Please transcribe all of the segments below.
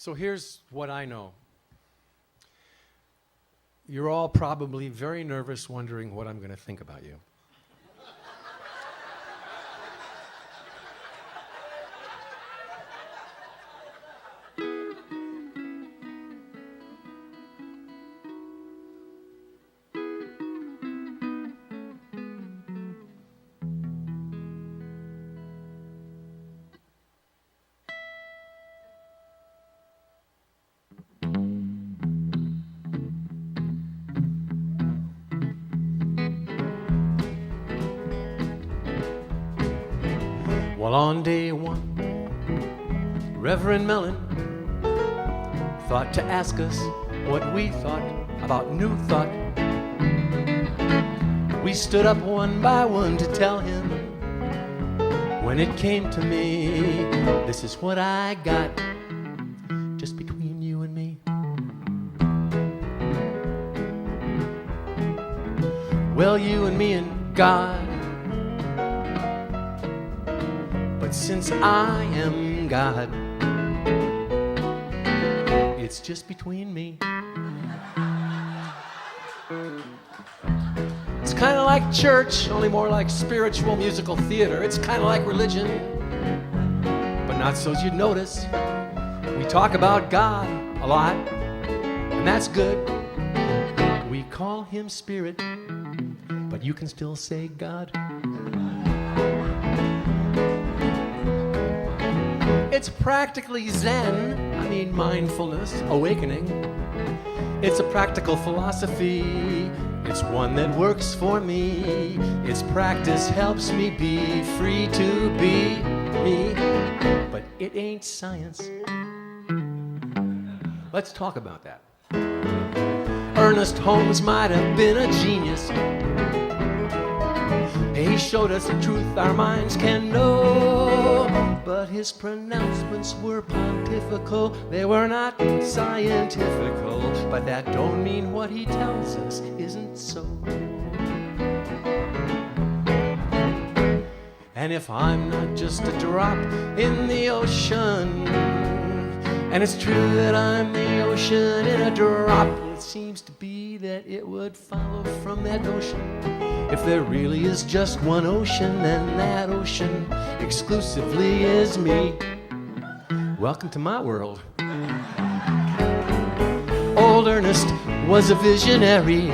So here's what I know. You're all probably very nervous, wondering what I'm going to think about you. Well, on day one, Reverend Mellon thought to ask us what we thought about New Thought. We stood up one by one to tell him. When it came to me, this is what I got, just between you and me. Well, you and me and God. But since I am God, it's just between me. It's kind of like church, only more like spiritual musical theater. It's kind of like religion, but not so as you'd notice. We talk about God a lot, and that's good. We call him Spirit, but you can still say God. It's practically Zen, mindfulness, awakening. It's a practical philosophy. It's one that works for me. Its practice helps me be free to be me. But it ain't science. Let's talk about that. Ernest Holmes might have been a genius. He showed us the truth our minds can know. But his pronouncements were pontifical. They were not scientifical. But that don't mean what he tells us isn't so. And if I'm not just a drop in the ocean, and it's true that I'm the ocean in a drop, it seems to be that it would follow from that notion. If there really is just one ocean, then that ocean exclusively is me. Welcome to my world. Old Ernest was a visionary.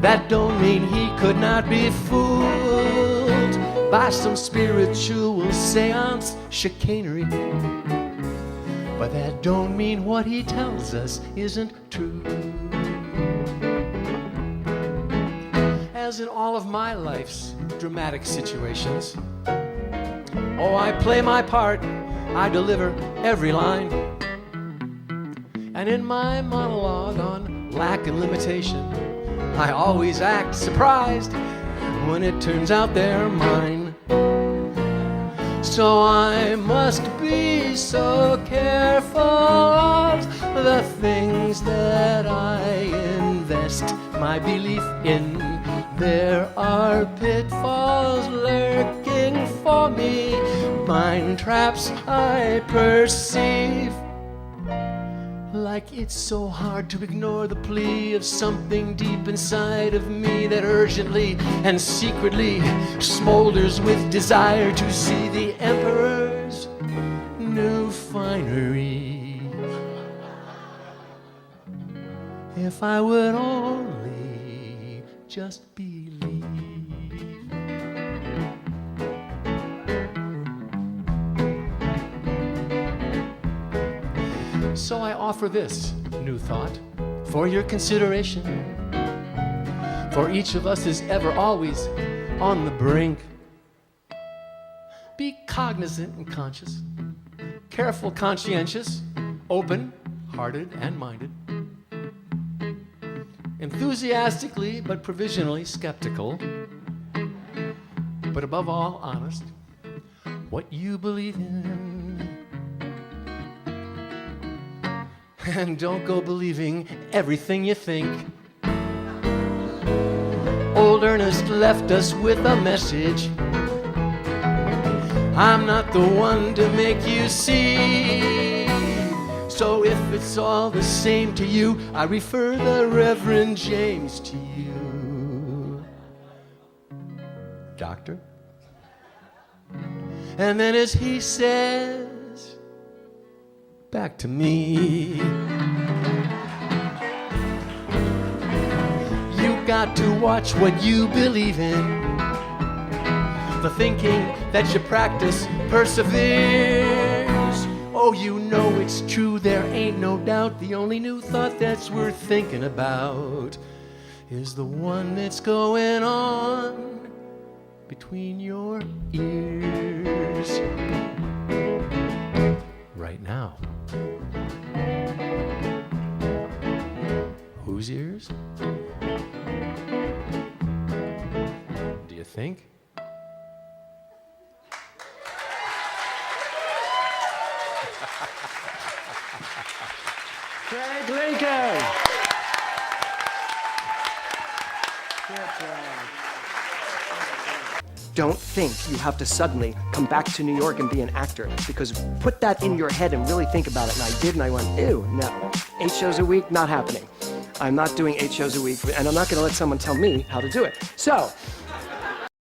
That don't mean he could not be fooled by some spiritual seance chicanery. But that don't mean what he tells us isn't true. As in all of my life's dramatic situations, I play my part, I deliver every line. And in my monologue on lack and limitation, I always act surprised when it turns out they're mine. So I must be so careful of the things that I invest my belief in. There are pitfalls lurking for me, mind traps I perceive. Like it's so hard to ignore the plea of something deep inside of me that urgently and secretly smolders with desire to see the emperor's new finery. If I would only just believe. So I offer this new thought for your consideration. For each of us is ever always on the brink. Be cognizant and conscious, careful, conscientious, open-hearted and minded. Enthusiastically but provisionally skeptical, but above all honest. What you believe in. And don't go believing everything you think. Old Ernest left us with a message. I'm not the one to make you see it's all the same to you, I refer the Reverend James to you. Doctor? And then as he says, back to me. You got to watch what you believe in. The thinking that you practice perseveres. Oh, you know it's true, there ain't no doubt. The only new thought that's worth thinking about is the one that's going on between your ears right now. Whose ears? Do you think? Craig Lincoln. Don't think you have to suddenly come back to New York and be an actor, because put that in your head and really think about it. And I did, and I went, ew, no. 8 shows a week, not happening. I'm not doing 8 shows a week, and I'm not going to let someone tell me how to do it. So